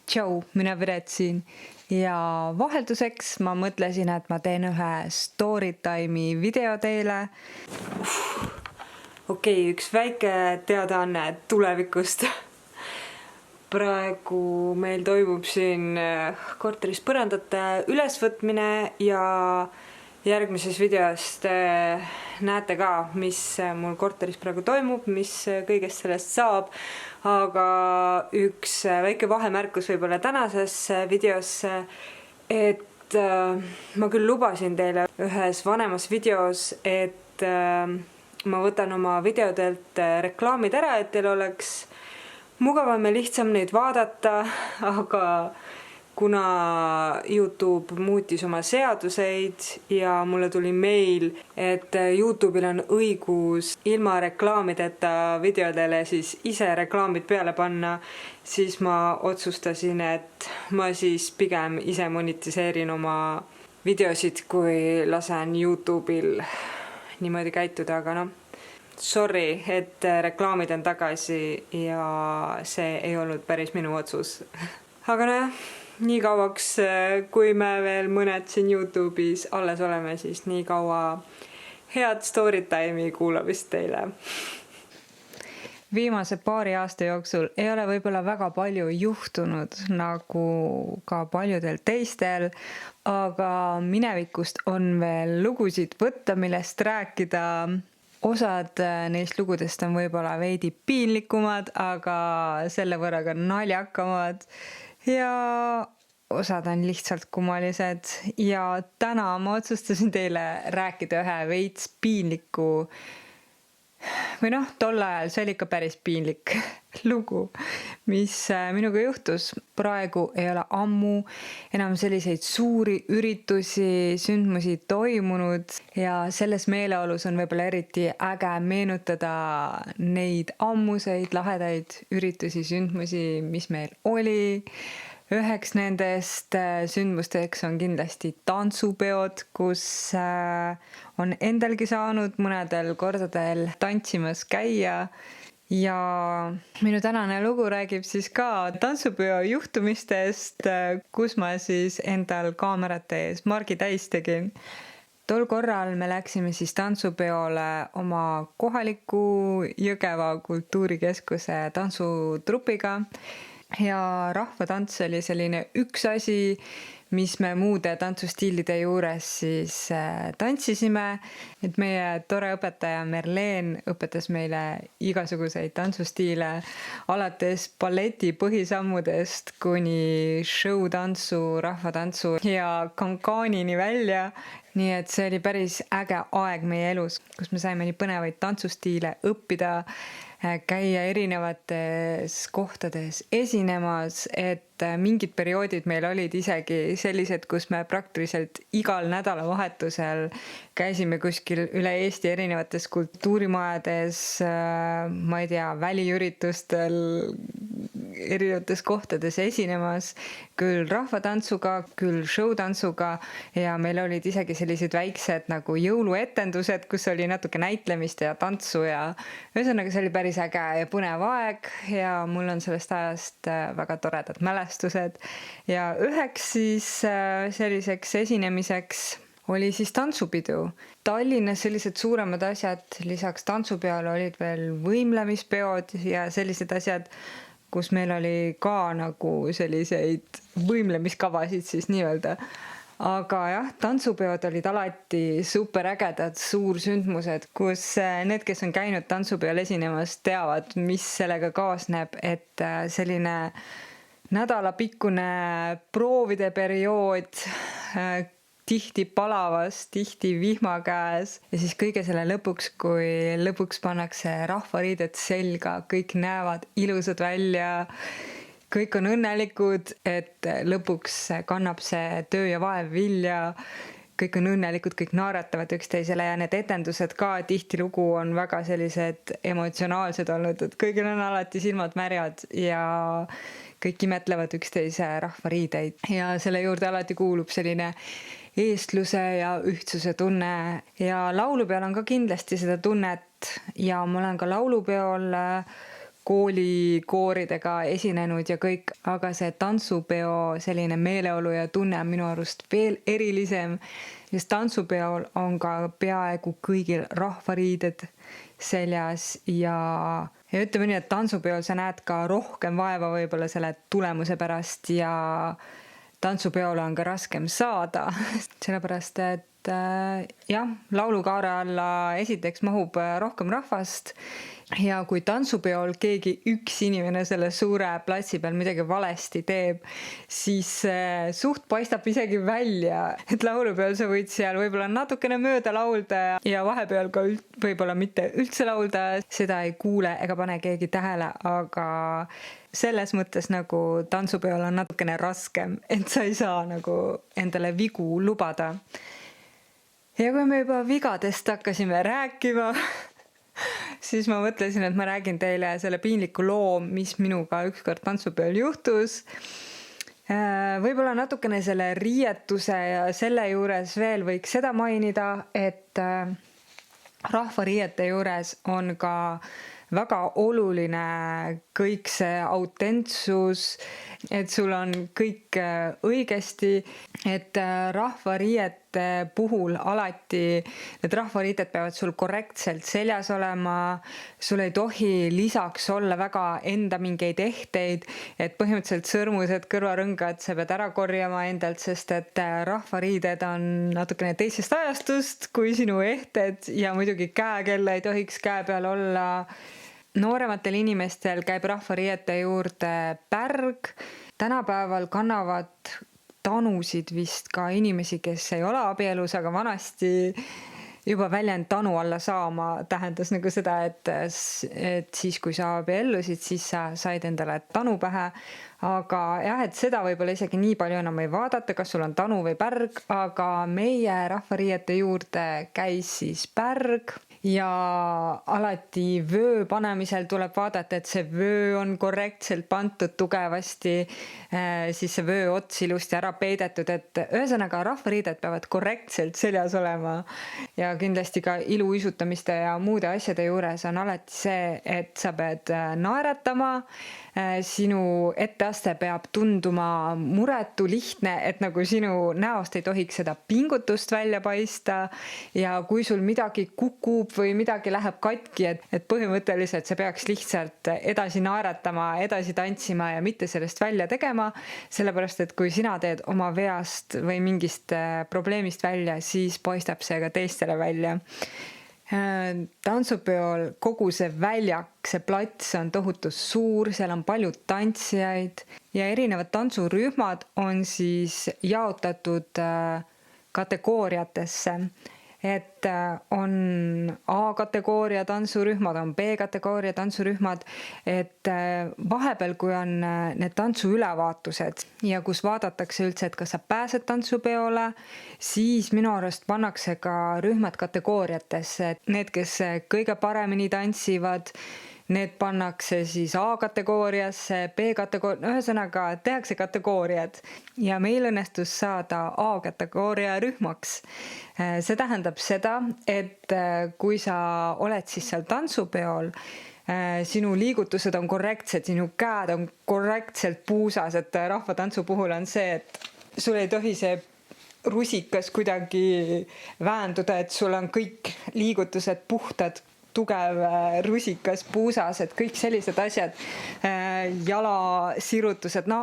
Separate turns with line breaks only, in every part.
Tšau, mina Piret siin ja vahelduseks ma mõtlesin, et ma teen ühe storytime'i video teile. Okei, üks väike teadaanne tulevikust. Praegu meil toimub siin korteris põrandate ülesvõtmine ja järgmises videos te näete ka, mis mul korteris praegu toimub, mis kõigest sellest saab. Aga üks väike vahemärkus võib-olla tänases videos, et ma küll lubasin teile ühes vanemas videos, et ma võtan oma videodelt reklaamid ära, et teil oleks mugavam ja lihtsam neid vaadata, aga kuna YouTube muutis oma seaduseid ja mulle tuli meil, et YouTube'il on õigus ilma reklaamideta videodele siis ise reklaamid peale panna, siis ma otsustasin, et ma siis pigem ise monetiseerin oma videosid, kui lasen YouTube'il niimoodi käituda, aga sorry, et reklaamid on tagasi ja see ei olnud päris minu otsus. Aga nii kauaks, kui me veel mõned siin YouTube'is alles oleme, siis nii kaua head storytime'i kuulamist teile. Viimase paari aasta jooksul ei ole võib-olla väga palju juhtunud, nagu ka paljudel teistel, aga minevikust on veel lugusid võtta, millest rääkida. Osad neist lugudest on võib-olla veidi piinlikumad, aga selle võrra ka naljakamad ja osad on lihtsalt kummalised. Ja täna ma otsustasin teile rääkida ühe veits piinliku või tol ajal see oli ikka päris piinlik lugu, mis minuga juhtus. Praegu ei ole ammu enam selliseid suuri üritusi, sündmusi toimunud ja selles meeleolus on võib-olla eriti äge meenutada neid ammuseid, lahedaid üritusi, sündmusi, mis meil oli. Üheks nendest sündmusteks on kindlasti tantsupeod, kus on endalgi saanud mõnedel kordadel tantsimas käia. Ja minu tänane lugu räägib siis ka tantsupeo juhtumistest, kus ma siis endal kaamerate ees margi täis tegin. Tol korral me läksime siis tantsupeole oma kohaliku Jõgeva kultuurikeskuse tantsutrupiga. Ja rahvatants oli selline üks asi, mis me muude tantsustiilide juures siis tantsisime. Et meie tore õpetaja Merleen õpetas meile igasuguseid tantsustiile alates balleti põhisammudest kuni show-tantsu, rahvatantsu ja kankaanini välja. Nii et see oli päris äge aeg meie elus, kus me saime nii põnevaid tantsustiile õppida, käia erinevates kohtades esinemas, et mingid perioodid meil olid isegi sellised, kus me praktiliselt igal nädalavahetusel käisime kuskil üle Eesti erinevates kultuurimajades, ma ei tea, väliüritustel, erinevates kohtades esinemas, küll rahvatantsuga, küll show-tantsuga ja meil olid isegi sellised väiksed nagu jõuluetendused, kus oli natuke näitlemist ja tantsu ja ühesõnaga see oli päris äge ja põnev aeg ja mul on sellest ajast väga toredad mälestused ja üheks siis selliseks esinemiseks oli siis tantsupidu. Tallinnas sellised suuremad asjad, lisaks tantsupeale olid veel võimlemispeod ja sellised asjad, kus meil oli ka nagu selliseid võimlemiskavasid siis nii-öelda. Aga jah, tantsupeod olid alati superägedad suursündmused, kus need, kes on käinud tantsupeol esinemas, teavad, mis sellega kaasneb, et selline nädalapikkune proovide periood, tihti palavas, tihti vihma käes ja siis kõige selle lõpuks, kui lõpuks pannakse rahvariided selga, kõik näevad ilusad välja, kõik on õnnelikud, et lõpuks kannab see töö ja vaev vilja, kõik on õnnelikud, kõik naeratavad üksteisele ja need etendused ka tihtilugu on väga sellised emotsionaalsed olnud, et kõigil on alati silmad märjad ja kõik imetlevad üksteise rahvariideid ja selle juurde alati kuulub selline eestluse ja ühtsuse tunne ja laulupeol on ka kindlasti seda tunnet ja ma olen ka laulupeol koolikooridega esinenud ja kõik, aga see tantsupeo selline meeleolu ja tunne on minu arust veel erilisem, sest tantsupeol on ka peaaegu kõigil rahvariided seljas ja ütleme nii, et tantsupeol sa näed ka rohkem vaeva võib-olla selle tulemuse pärast ja tantsupeole on ka raskem saada, sellepärast et jah, laulukaare alla esiteks mahub rohkem rahvast ja kui tantsupeol keegi üks inimene selle suure platsi peal midagi valesti teeb, siis suht paistab isegi välja, et laulupeol sa võid seal võib-olla natukene mööda laulda ja vahepeal ka võib-olla mitte üldse laulda, seda ei kuule ega pane keegi tähele, aga selles mõttes nagu tantsupeol on natukene raskem, et sa ei saa nagu endale vigu lubada. Ja kui me juba vigadest hakkasime rääkima, siis ma mõtlesin, et ma räägin teile selle piinliku loo, mis minuga ükskord tantsupeol juhtus. Võib-olla natukene selle riietuse ja selle juures veel võiks seda mainida, et rahvariiete juures on ka väga oluline kõik see autentsus, et sul on kõik õigesti, et rahvariiete puhul alati need rahvariited peavad sul korrektselt seljas olema, sul ei tohi lisaks olla väga enda mingeid ehteid, et põhimõtteliselt sõrmused, kõrvarõngad sa pead ära korjama endalt, sest et rahvariided on natukene teisest ajastust kui sinu ehted ja muidugi käekella ei tohiks käe peal olla. Noorematel inimestel käib rahvariiete juurde pärg. Tänapäeval kannavad tanusid vist ka inimesi, kes ei ole abielus, aga vanasti juba väljend tanu alla saama tähendas nagu seda, et siis kui sa abiellusid, siis sa said endale tanu pähe. Aga jah, et seda võib-olla isegi nii palju enam ei vaadata, kas sul on tanu või pärg, aga meie rahvariiete juurde käis siis pärg. Ja alati vöö panemisel tuleb vaadata, et see vöö on korrektselt pandud tugevasti, siis see vöö ots ilusti ära peidetud, et ühesõnaga rahvariided peavad korrektselt seljas olema ja kindlasti ka iluuisutamiste ja muude asjade juures on alati see, et sa pead naeratama, sinu etteaste peab tunduma muretu, lihtne, et nagu sinu näost ei tohiks seda pingutust välja paista ja kui sul midagi kukub või midagi läheb katki, et põhimõtteliselt sa peaks lihtsalt edasi naeratama, edasi tantsima ja mitte sellest välja tegema, sellepärast et kui sina teed oma veast või mingist probleemist välja, siis paistab see ka teistele välja. Tantsupeol kogu see väljak, see plats on tohutu suur, seal on palju tantsijaid ja erinevad tantsurühmad on siis jaotatud kategooriatesse. Et on A-kategooria tantsurühmad, on B-kategooria tantsurühmad, et vahepeal, kui on need tantsuülevaatused ja kus vaadatakse üldse, et kas sa pääsed tantsupeole, siis minu arust pannakse ka rühmad kategooriatesse, et need, kes kõige paremini tantsivad, need pannakse siis A-kategooriasse, B-kategooria, ühesõnaga tehakse kategooriad ja meil õnnestus saada A-kategooria rühmaks. See tähendab seda, et kui sa oled siis seal tantsupeol, sinu liigutused on korrektsed, sinu käed on korrektselt puusas, et rahvatantsu puhul on see, et sul ei tohi see rusikas kuidagi väänduda, et sul on kõik liigutused puhtad, tugev rusikas puusas, et kõik sellised asjad, jalasirutused, no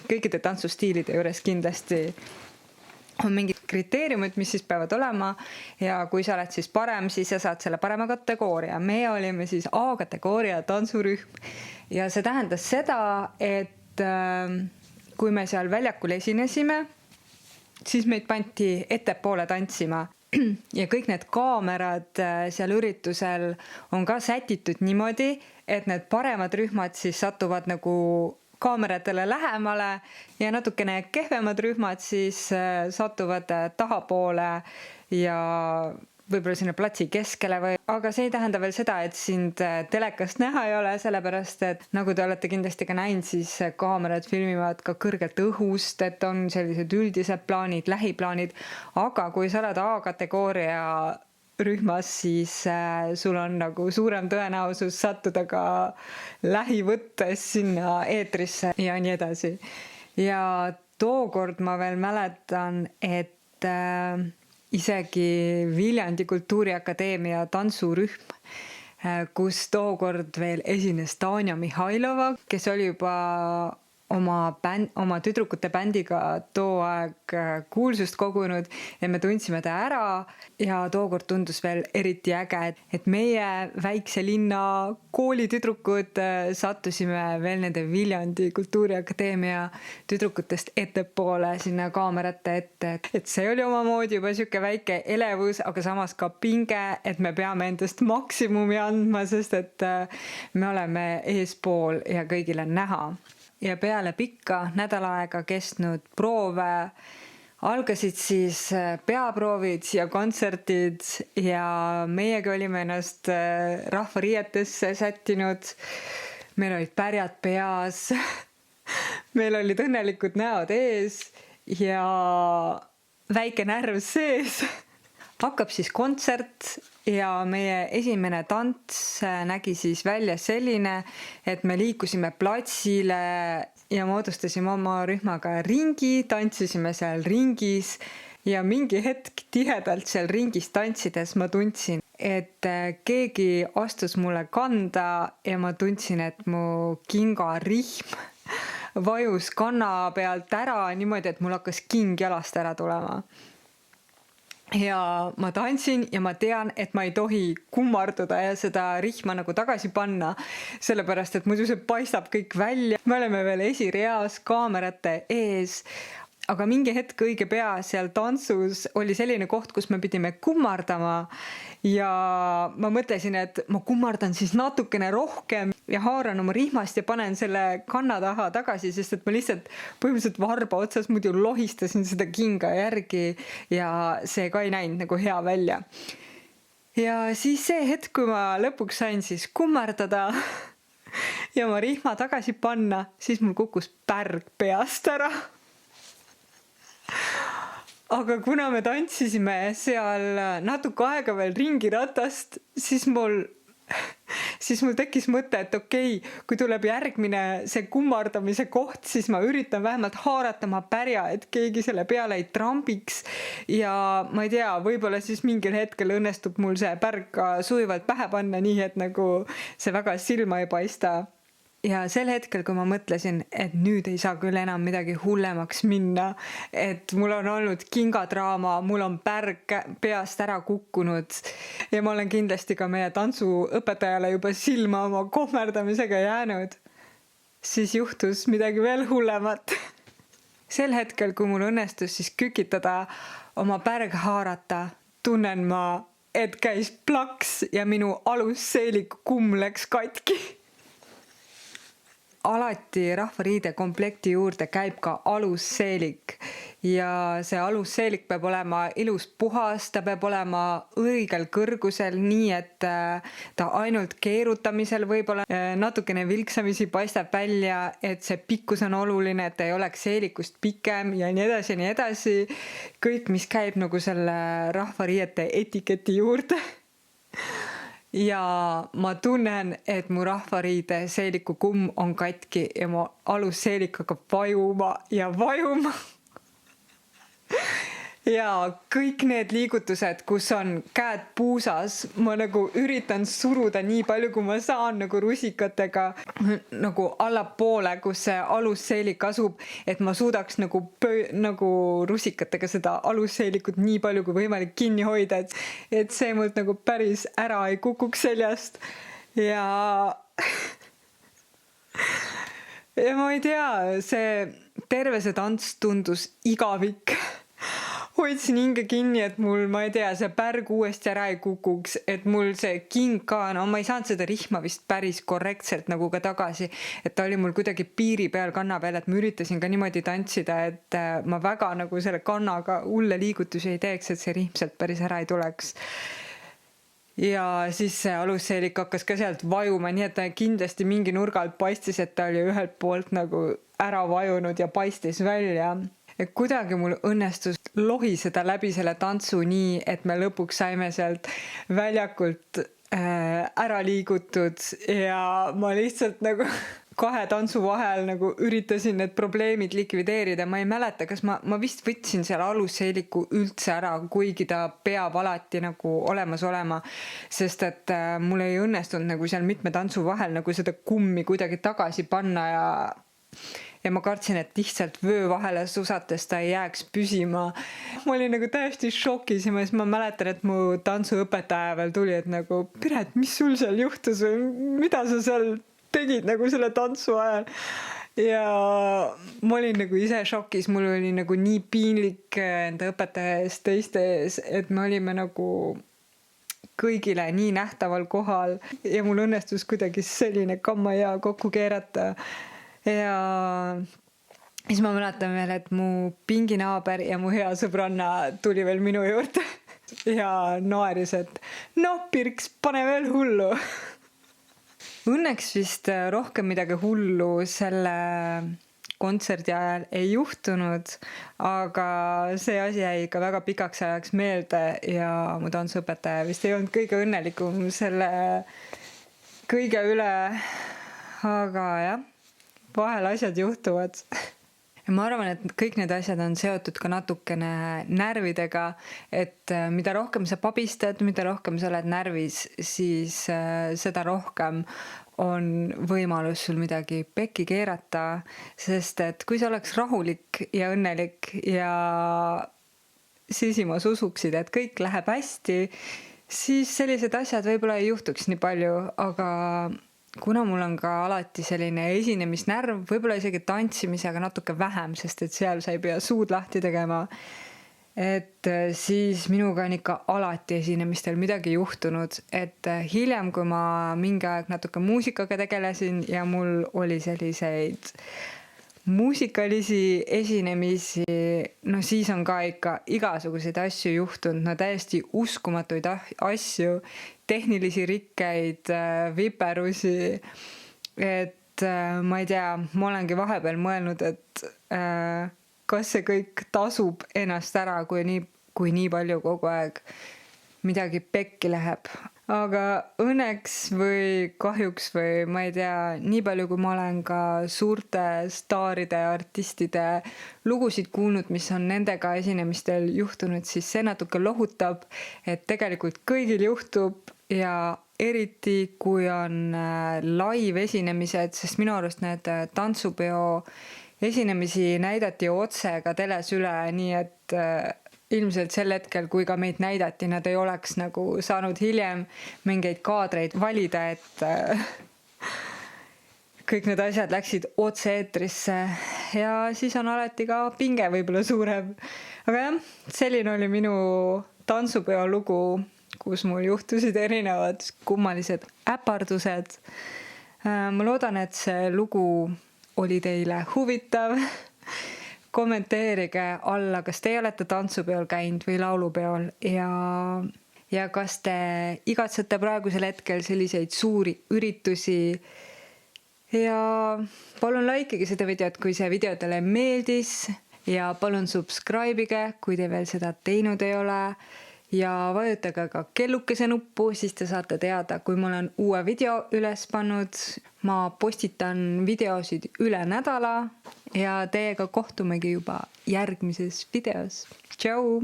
kõikide tantsustiilide juures kindlasti on mingid kriteeriumid, mis siis peavad olema ja kui sa oled siis parem, siis sa saad selle parema kategooria. Me olime siis A-kategooria tantsurühm ja see tähendas seda, et kui me seal väljakul esinesime, siis meid pandi ettepoole tantsima. Ja kõik need kaamerad seal üritusel on ka sätitud niimoodi, et need paremad rühmad siis satuvad nagu kaameratele lähemale ja natukene kehvemad rühmad siis satuvad tahapoole ja võib-olla sinna platsi keskele või, aga see ei tähenda veel seda, et sind telekast näha ei ole, sellepärast et nagu te olete kindlasti ka näinud, siis kaamerad filmivad ka kõrgelt õhust, et on sellised üldised plaanid, lähiplaanid, aga kui sa oled A-kategooria rühmas, siis sul on nagu suurem tõenäosus sattuda ka lähivõttes sinna eetrisse ja nii edasi. Ja tookord ma veel mäletan, et isegi Viljandi Kultuuriakadeemia tantsurühm, kus tookord veel esines Tanja Mihhailova, kes oli juba oma tüdrukute bändiga too aeg kuulsust kogunud ja me tundsime ta ära ja tookord tundus veel eriti äge, et meie väikse linna koolitüdrukud sattusime veel nende Viljandi Kultuuriakadeemia tüdrukutest ettepoole sinna kaamerate ette, et see oli omamoodi juba siuke väike elevus, aga samas ka pinge, et me peame endast maksimumi andma, sest et me oleme eespool ja kõigil on näha. Ja peale pikka nädal aega kestnud proove algasid siis peaproovid ja kontserdid ja meiegi olime ennast rahvariietesse sättinud. Meil olid pärjad peas, meil olid õnnelikud näod ees ja väike närv sees. Hakkab siis kontsert ja meie esimene tants nägi siis välja selline, et me liikusime platsile ja moodustasime oma rühmaga ringi, tantsisime seal ringis ja mingi hetk tihedalt seal ringis tantsides ma tundsin, et keegi astus mulle kanda ja ma tundsin, et mu kingarihm vajus kanna pealt ära niimoodi, et mul hakkas king jalast ära tulema. Ja ma tantsin ja ma tean, et ma ei tohi kummarduda ja seda rihma nagu tagasi panna, sellepärast et muidu see paistab kõik välja. Me oleme veel esireas kaamerate ees, aga mingi hetk õige pea seal tantsus oli selline koht, kus me pidime kummardama ja ma mõtlesin, et ma kummardan siis natukene rohkem ja haaran oma rihmast ja panen selle kanna taha tagasi, sest et ma lihtsalt põhimõtteliselt varba otsas muidu lohistasin seda kinga järgi ja see ka ei näinud nagu hea välja. Ja siis see hetk, kui ma lõpuks sain siis kummardada ja oma rihma tagasi panna, siis mul kukkus pärg peast ära. Aga kuna me tantsisime seal natuke aega veel ringiratast, siis mul tekkis mõte, et okei, kui tuleb järgmine see kummardamise koht, siis ma üritan vähemalt haarata oma pärja, et keegi selle peale ei trambiks. Ja ma ei tea, võib-olla siis mingil hetkel õnnestub mul see pärg ka sujuvalt pähe panna, nii et nagu see väga silma ei paista. Ja sel hetkel, kui ma mõtlesin, et nüüd ei saa küll enam midagi hullemaks minna, et mul on olnud kingadraama, mul on pärg peast ära kukkunud ja ma olen kindlasti ka meie tantsuõpetajale juba silma oma kohmerdamisega jäänud, siis juhtus midagi veel hullemat. Sel hetkel, kui mul õnnestus siis kükitada oma pärg haarata, tunnen ma, et käis plaks ja minu alusseeliku kumm läks katki. Alati rahvariide komplekti juurde käib ka alusseelik ja see alusseelik peab olema ilus puhas, ta peab olema õigel kõrgusel, nii et ta ainult keerutamisel võib-olla natukene vilksamisi paistab välja, et see pikkus on oluline, et ta ei oleks seelikust pikem ja nii edasi ja nii edasi. Kõik, mis käib nagu selle rahvariiete etiketi juurde. Ja ma tunnen, et mu rahvariide seeliku kumm on katki ja mu alusseelik hakkab vajuma ja vajuma. Ja kõik need liigutused, kus on käed puusas, ma nagu üritan suruda nii palju, kui ma saan nagu rusikatega nagu allapoole, kus see alusseelik asub, et ma suudaks nagu rusikatega seda alusseelikut nii palju kui võimalik kinni hoida, et see mult nagu päris ära ei kukuks seljast. Ja ma ei tea, see terve see tants tundus igavik. Hoidsin hinge kinni, et mul, ma ei tea, see pärg uuesti ära ei kukuks, et mul see king ka, no ma ei saanud seda rihma vist päris korrektselt nagu ka tagasi, et ta oli mul kuidagi piiri peal kanna peal, et ma üritasin ka niimoodi tantsida, et ma väga nagu selle kannaga hulle liigutusi ei teeks, et see rihm sealt päris ära ei tuleks. Ja siis see alusseelik hakkas ka sealt vajuma, nii et ta kindlasti mingi nurga alt paistis, et ta oli ühelt poolt nagu ära vajunud ja paistis välja. et kuidagi mul õnnestus lohiseda läbi selle tantsu nii, et me lõpuks saime sealt väljakult ära liigutud ja ma lihtsalt nagu kahe tantsu vahel nagu üritasin need probleemid likvideerida. Ma ei mäleta, kas ma vist võtsin seal alusseeliku üldse ära, kuigi ta peab alati nagu olemas olema, sest et mul ei õnnestunud nagu seal mitme tantsu vahel nagu seda kummi kuidagi tagasi panna ja ma kartsin, et lihtsalt vöö vahele susates ta ei jääks püsima. Ma olin nagu täiesti šokis ja ma mäletan, et mu tantsuõpetaja veel tuli, et nagu, Piret, mis sul seal juhtus või mida sa seal tegid nagu selle tantsu ajal. Ja ma olin nagu ise šokis, mul oli nagu nii piinlik enda õpetaja ees, teiste ees, et me olime nagu kõigile nii nähtaval kohal ja mul õnnestus kuidagi selline kammaja kokku keerata. Ja siis ma mäletan veel, et mu pinginaaber ja mu hea sõbranna tuli veel minu juurde ja naeris, et Pirks, pane veel hullu. Õnneks vist rohkem midagi hullu selle kontserdi ajal ei juhtunud, aga see asi jäi ikka väga pikaks ajaks meelde ja mu tantsuõpetaja vist ei olnud kõige õnnelikum selle kõige üle, aga jah, vahel asjad juhtuvad. Ja ma arvan, et kõik need asjad on seotud ka natukene närvidega, et mida rohkem sa pabistad, mida rohkem sa oled närvis, siis seda rohkem on võimalus sul midagi pekki keerata, sest et kui sa oleks rahulik ja õnnelik ja sisimas usuksid, et kõik läheb hästi, siis sellised asjad võib-olla ei juhtuks nii palju, aga kuna mul on ka alati selline esinemisnärv, võib-olla isegi tantsimisega natuke vähem, sest et seal sa ei pea suud lahti tegema, et siis minuga on ikka alati esinemistel midagi juhtunud, et hiljem, kui ma mingi aeg natuke muusikaga tegelesin ja mul oli selliseid muusikalisi esinemisi, siis on ka ikka igasuguseid asju juhtunud, täiesti uskumatuid asju, tehnilisi rikkeid, viperusi, et ma ei tea, ma olengi vahepeal mõelnud, et kas see kõik tasub ennast ära, kui nii palju kogu aeg midagi pekki läheb. Aga õnneks või kahjuks või ma ei tea, nii palju kui ma olen ka suurte staaride ja artistide lugusid kuulnud, mis on nendega esinemistel juhtunud, siis see natuke lohutab, et tegelikult kõigil juhtub ja eriti kui on live esinemised, sest minu arust need tantsupeo esinemisi näidati otse ka teles üle, nii et ilmselt sel hetkel, kui ka meid näidati, nad ei oleks nagu saanud hiljem mingeid kaadreid valida, et kõik need asjad läksid otse eetrisse ja siis on alati ka pinge võib-olla suurem. Aga jah, selline oli minu tantsupeo lugu, kus mul juhtusid erinevad kummalised äpardused. Ma loodan, et see lugu oli teile huvitav. Kommenteerige alla, kas te olete tantsupeol käinud või laulupeol ja kas te igatsete praegusel hetkel selliseid suuri üritusi ja palun likeige seda videot, kui see video teile meeldis ja palun subscribe'ige, kui te veel seda teinud ei ole ja vajutage ka kellukese nuppu, siis te saate teada, kui ma olen uue video üles pannud. Ma postitan videosid üle nädala ja teiega kohtumegi juba järgmises videos. Tšau!